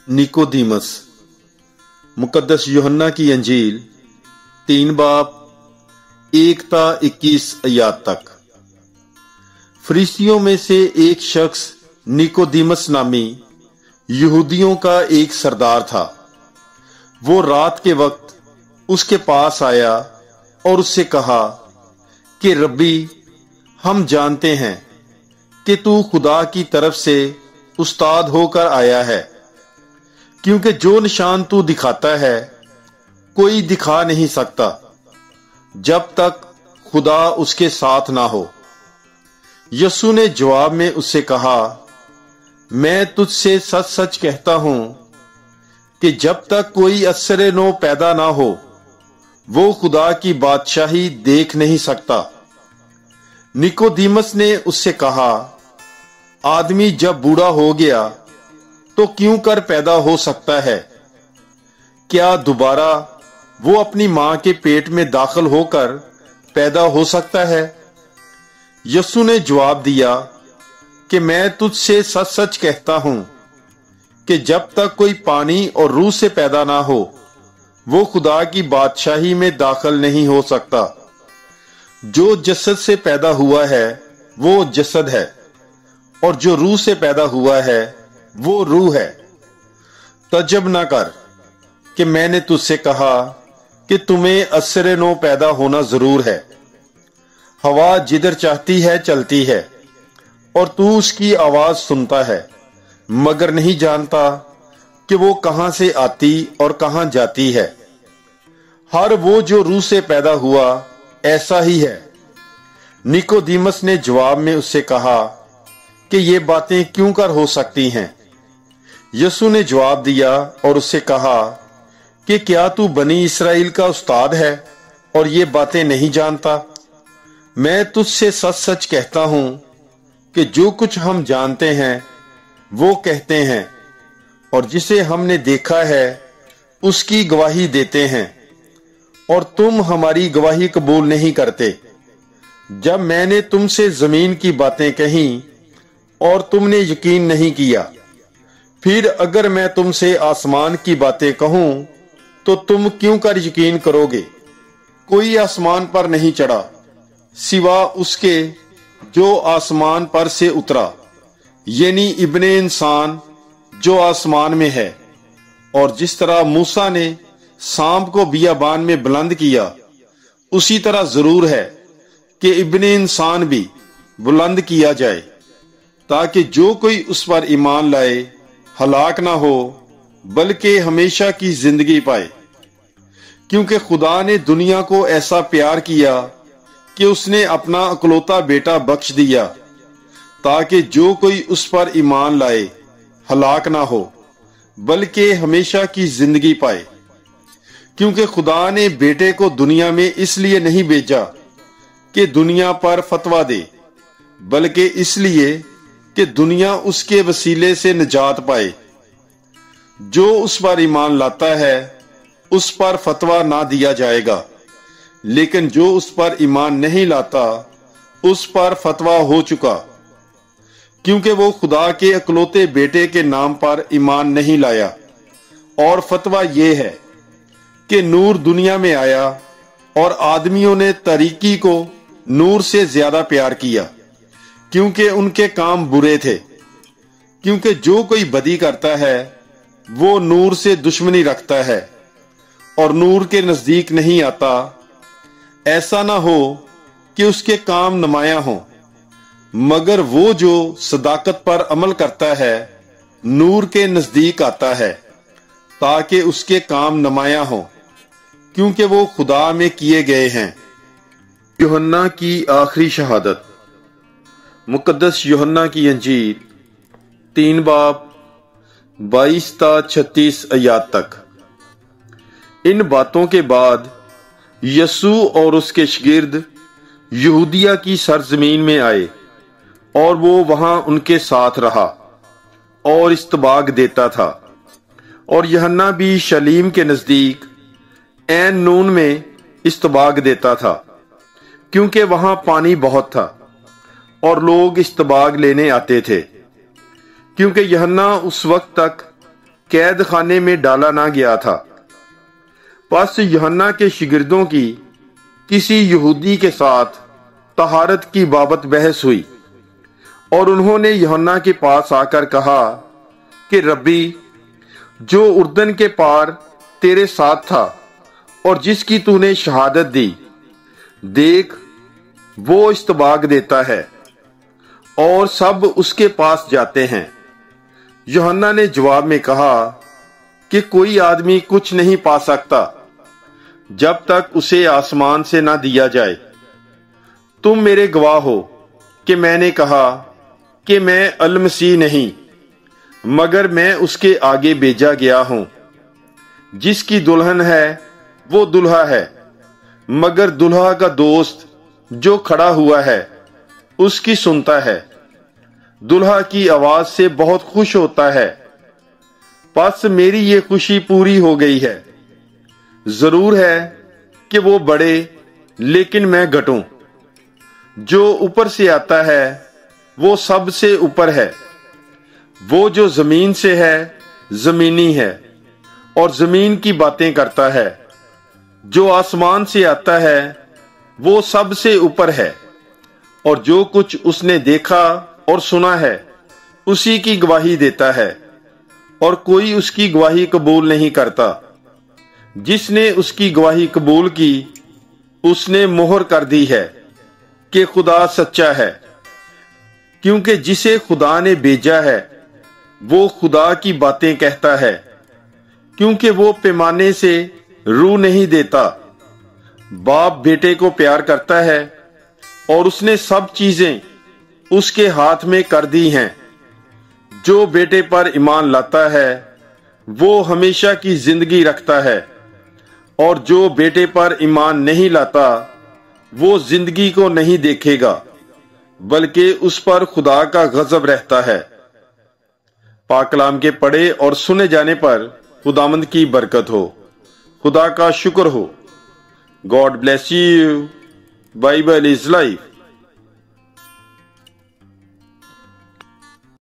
Nicodemus. मुकद्दस यूहन्ना की अंजील 3 बाब 1 ता 21 आयत तक। फरीसियों में से एक शख्स निकोदीमस नामी यहूदियों का एक सरदार था। वो रात के वक्त उसके पास आया और उससे कहा कि रब्बी, हम जानते हैं कि तू खुदा की तरफ से उस्ताद होकर आया है, क्योंकि जो निशान तू दिखाता है कोई दिखा नहीं सकता जब तक खुदा उसके साथ ना हो। यीशु ने जवाब में उससे कहा, मैं तुझसे सच सच कहता हूं कि जब तक कोई असर नो पैदा ना हो वो खुदा की बादशाही देख नहीं सकता। निकोदीमस ने उससे कहा, आदमी जब बूढ़ा हो गया तो क्यों कर पैदा हो सकता है? क्या दोबारा वो अपनी मां के पेट में दाखिल होकर पैदा हो सकता है? यीशु ने जवाब दिया कि मैं तुझसे सच सच कहता हूं कि जब तक कोई पानी और रूह से पैदा ना हो वो खुदा की बादशाही में दाखिल नहीं हो सकता। जो जसद से पैदा हुआ है वो जसद है, और जो रूह से पैदा हुआ है वो रूह है। तजब न कर कि मैंने तुझसे कहा कि तुम्हें असर नो पैदा होना जरूर है। हवा जिधर चाहती है चलती है और तू उसकी आवाज सुनता है, मगर नहीं जानता कि वो कहां से आती और कहां जाती है। हर वो जो रूह से पैदा हुआ ऐसा ही है। निकोदीमस ने जवाब में उससे कहा कि ये बातें क्यों कर हो सकती हैं? यीशु ने जवाब दिया और उससे कहा कि क्या तू बनी इस्राएल का उस्ताद है और ये बातें नहीं जानता? मैं तुझसे सच सच कहता हूं कि जो कुछ हम जानते हैं वो कहते हैं, और जिसे हमने देखा है उसकी गवाही देते हैं, और तुम हमारी गवाही कबूल नहीं करते। जब मैंने तुमसे जमीन की बातें कही और तुमने यकीन नहीं किया, फिर अगर मैं तुमसे आसमान की बातें कहूं तो तुम क्यों कर यकीन करोगे? कोई आसमान पर नहीं चढ़ा सिवा उसके जो आसमान पर से उतरा, यानी इब्ने इंसान जो आसमान में है। और जिस तरह मूसा ने सांप को बियाबान में बुलंद किया, उसी तरह जरूर है कि इब्ने इंसान भी बुलंद किया जाए, ताकि जो कोई उस पर ईमान लाए हलाक ना हो बल्कि हमेशा की जिंदगी पाए। क्योंकि खुदा ने दुनिया को ऐसा प्यार किया कि उसने अपना अकलौता बेटा बख्श दिया, ताकि जो कोई उस पर ईमान लाए हलाक ना हो बल्कि हमेशा की जिंदगी पाए। क्योंकि खुदा ने बेटे को दुनिया में इसलिए नहीं भेजा कि दुनिया पर फतवा दे, बल्कि इसलिए कि दुनिया उसके वसीले से निजात पाए। जो उस पर ईमान लाता है उस पर फतवा ना दिया जाएगा, लेकिन जो उस पर ईमान नहीं लाता उस पर फतवा हो चुका, क्योंकि वो खुदा के अकलौते बेटे के नाम पर ईमान नहीं लाया। और फतवा ये है कि नूर दुनिया में आया और आदमियों ने तारीकी को नूर से ज्यादा प्यार किया, क्योंकि उनके काम बुरे थे। क्योंकि जो कोई बदी करता है वो नूर से दुश्मनी रखता है और नूर के नजदीक नहीं आता, ऐसा ना हो कि उसके काम नुमाया हो। मगर वो जो सदाकत पर अमल करता है नूर के नजदीक आता है, ताकि उसके काम नुमाया हो, क्योंकि वो खुदा में किए गए हैं। यूहन्ना की आखिरी शहादत। मुकद्दस यूहन्ना की अंजील 3 बाब 22 ता 36 आयत तक। इन बातों के बाद यीशु और उसके शागिर्द यहूदिया की सरजमीन में आए, और वो वहां उनके साथ रहा और इस्तबाग देता था। और यूहन्ना भी शलीम के नजदीक ऐन नून में इस्तबाग देता था, क्योंकि वहां पानी बहुत था और लोग इस्तबाग लेने आते थे। क्योंकि यूहन्ना उस वक्त तक कैद खाने में डाला ना गया था। बस यूहन्ना के शिगिर्दों की किसी यहूदी के साथ तहारत की बाबत बहस हुई और उन्होंने यूहन्ना के पास आकर कहा कि रब्बी, जो उर्दन के पार तेरे साथ था और जिसकी तूने शहादत दी, देख वो इस्तबाग देता है और सब उसके पास जाते हैं। यूहन्ना ने जवाब में कहा कि कोई आदमी कुछ नहीं पा सकता जब तक उसे आसमान से ना दिया जाए। तुम मेरे गवाह हो कि मैंने कहा कि मैं अल मसीह नहीं, मगर मैं उसके आगे भेजा गया हूं। जिसकी दुल्हन है वो दुल्हा है, मगर दुल्हा का दोस्त जो खड़ा हुआ है उसकी सुनता है, दुल्हा की आवाज से बहुत खुश होता है। बस मेरी ये खुशी पूरी हो गई है। जरूर है कि वो बढ़े लेकिन मैं घटूं। जो ऊपर से आता है वो सबसे ऊपर है। वो जो जमीन से है जमीनी है और जमीन की बातें करता है। जो आसमान से आता है वो सबसे ऊपर है और जो कुछ उसने देखा और सुना है उसी की गवाही देता है और कोई उसकी गवाही कबूल नहीं करता। जिसने उसकी गवाही कबूल की उसने मोहर कर दी है कि खुदा सच्चा है, क्योंकि जिसे खुदा ने भेजा है वो खुदा की बातें कहता है, क्योंकि वो पैमाने से रू नहीं देता। बाप बेटे को प्यार करता है और उसने सब चीजें उसके हाथ में कर दी हैं। जो बेटे पर ईमान लाता है वो हमेशा की जिंदगी रखता है और जो बेटे पर ईमान नहीं लाता वो जिंदगी को नहीं देखेगा, बल्कि उस पर खुदा का गजब रहता है। पाक कलाम के पढ़े और सुने जाने पर खुदावंद की बरकत हो। खुदा का शुक्र हो। God bless you. Bible is life.